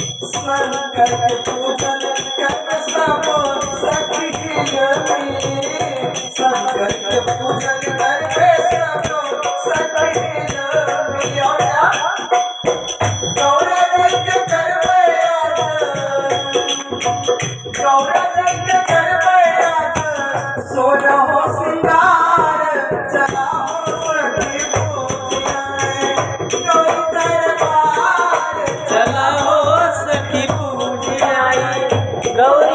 संकट पूजन कर सब सखी गई, संकट पूजन कर सब सखी गई। गौरा दैत्य कर सोना हो सिंगार चला हो सखी पूजिया गौरी दरबार चला हो सखी पूजिया गौरी